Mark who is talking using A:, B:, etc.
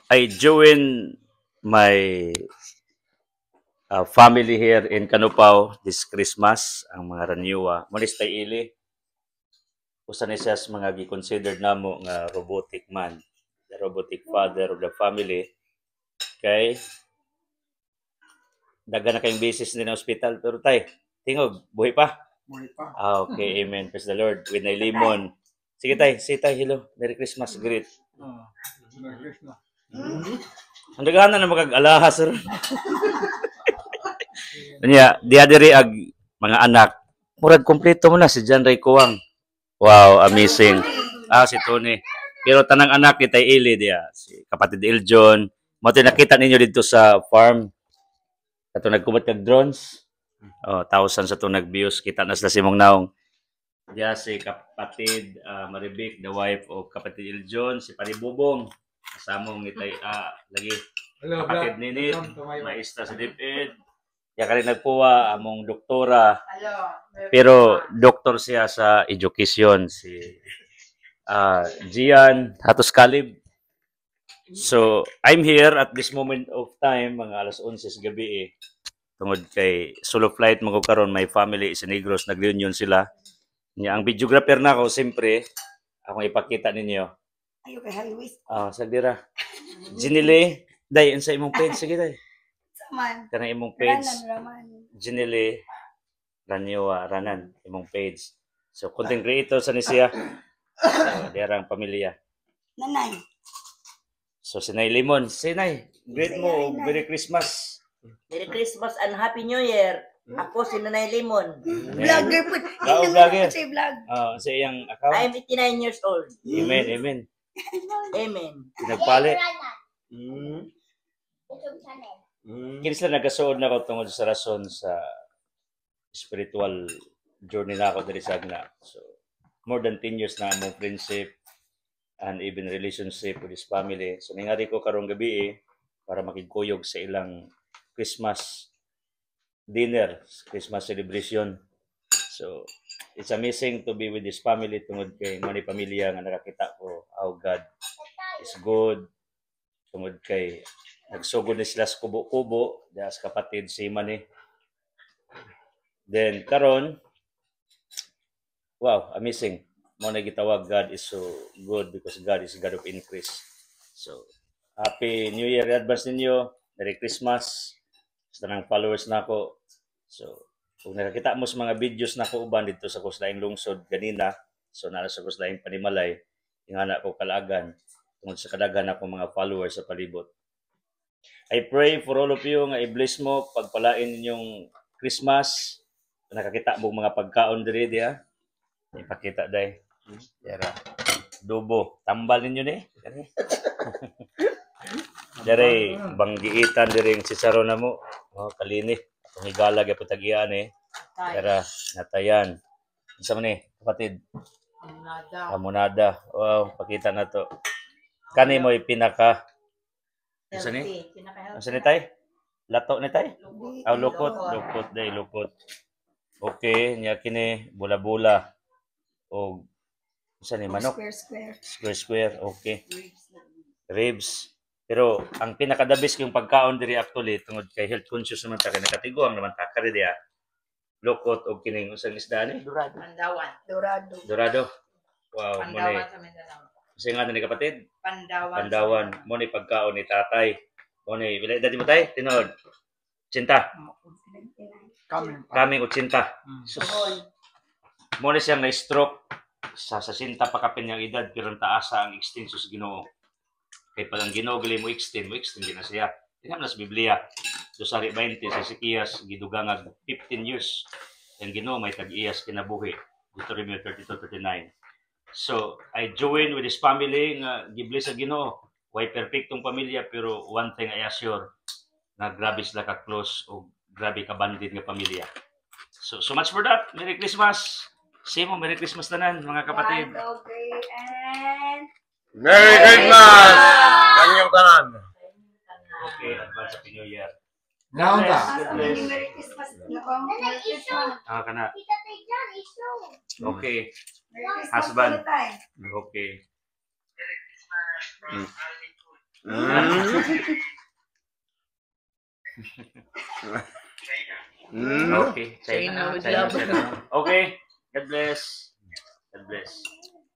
A: I join my family here in Canupao this Christmas, ang mga Raniwa. Munis tay ili, usa ni siya sa mga gi-considered namo nga robotic man, the robotic father of the family. Kay daghan na kayong basis din sa ospital pero tay, tingog, buhay pa.
B: Buhay pa.
A: Okay, amen. Praise the Lord. With na limon. Sige tay, say tay, hello. Merry Christmas, great.
B: Merry Christmas.
A: Ang daghanan na magag-alahas sir. Kanya, diya diri ag mga anak. Murag kompleto mo na si John Ray Kuwang. Wow, amazing. Si Tony. Pero tanang anak ni Tay Ili diya, si kapatid Eljon. Mo nakita ninyo dito sa farm. Kato nagkumot kag drones. Thousands sa to nag-views. Kita na sila si Mong Naong. Diya si kapatid Maribik, the wife of kapatid Eljon, si Paribubong. Kasama ni Tay lagi.
B: Hello,
A: kapatid ni maestra sa DepEd. Ya kani nagpuwa among doktora. Pero doktor siya sa education si Gian Hatos Kalib. So, I'm here at this moment of time, mga alas 11 sa gabi tungod kay solo flight mo karon, my family is in Negros, nag-reunion sila. Nya ang videographer na ako, siyempre, akong ipakita ninyo.
C: Ayo kay Luis.
A: Sagdira. Ginile, day sa imong page, sige day.
C: Saman.
A: Kanang imong page.
C: Ranan.
A: Ginile Raniwa Ranan imong page. So content creator sa ni siya. So derang pamilya.
C: Nanay.
A: So Sinay Limon, Sinay, greet mo, Merry Christmas.
D: Merry Christmas and Happy New Year. Ako si Nanay Limon.
C: Vlogger po.
A: Vlogger.
C: Sa vlog.
A: Sa iyang account.
D: I am 89 years old.
A: Amen, amen.
D: Amen.
A: Nagpalit.
E: YouTube channel.
A: Kini sila nagasuod na ko tungod sa rason sa spiritual journey na ako diri sa Agna. So, more than 10 years na among friendship and even relationship with his family. So, ningari ko karong gabi para makigkuyog sa ilang Christmas dinner, Christmas celebration. So, it's amazing to be with this family tungod kay mani pamilya nga nakakita ko how God is good. Tungod kay nagsugod ni sila sa kubo-kubo, das kapatid si Mani. Then karon, wow, amazing. Mo na gitawag God is so good because God is God of increase. So, Happy New Year advance ninyo. Merry Christmas. Sa tanang followers nako. So, kung nakakita mo sa mga videos nako uban dito sa Kuslaing Lungsod kanina, so nara sa Kuslaing Panimalay, yung anak ko kalagan tungod sa kadagan ako mga followers sa palibot. I pray for all of you nga i-bless mo pagpalain ninyong Christmas. Nakakita mo mga pagkaon diri diha. Ipakita day. Dira. Dubo. Tambal ninyo ni. Diri banggiitan diri ang sisaro na mo. Kalini. Atong igalag ya putagian Dira natayan. Unsa man ni kapatid? Amunada. Wow, pakita na to. Kani mo pinaka Asa ni? Asa ni tay? Lato ni tay? Lukot. Lukot day, lukot. Okay, niya kini bula-bula. O asa ni manok? Square. Okay. Ribs. Pero ang pinakadabis yung pagkaon diri actually tungod kay health conscious naman ta kay nakatiguang naman ta kare diha. Lukot og kining usang isda ni? Dorado. Wow, mo ni. Kasi nga ni kapatid? Pandawan. Mo ni pagkaon ni tatay. Mo ni, bilay dati mo tay? Tinod. Cinta. Kaming 80. Mo ni siyang na-stroke sa 60 pa kapin niyang edad pero taasa ang extension sa Ginoo. Kay pag ang Ginoo gali mo extend din na siya. Tingnan na sa Biblia. Dosari 20 sa Ezekias gidugangag 15 years. Ang Ginoo may tag-iyas kinabuhi. Deuteronomy 32:39. So, I join with his family nga gibless sa Ginoo. Way perfectong pamilya pero one thing I assure na grabe sila ka close o grabe ka bandit nga pamilya. So much for that. Merry Christmas. Say mo Merry Christmas tanan mga kapatid.
B: Merry Christmas! Kanyang tanan.
A: Okay, advance Happy New Year.
B: Naon ta?
C: Merry Christmas. Merry Christmas.
A: Kana.
E: Kita Tejan, iso.
A: Okay.
C: Merry Christmas.
A: Husband.
C: Tayo.
A: Okay. Okay. China. Okay. God bless. God bless.